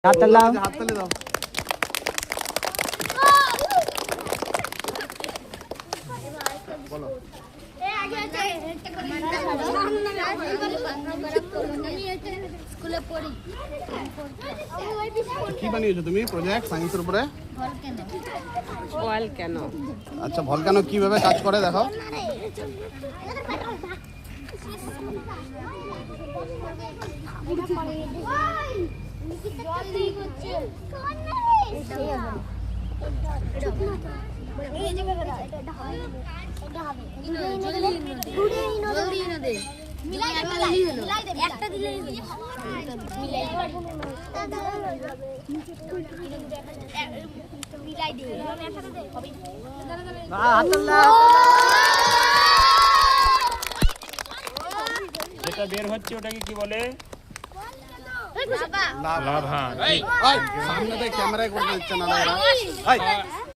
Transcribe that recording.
হাততালি দাও। হাততালি দাও। বলো কি বানিয়েছো তুমি প্রজেক্ট সায়েন্সের উপরে? ভলক্যানো। আচ্ছা ভলক্যানো কিভাবে কাজ করে দেখো। যেটা বের হচ্ছে ওটাকে কি বলে? লাভা। লাভা। সামনে ক্যামেরায় করতে দিচ্ছে না।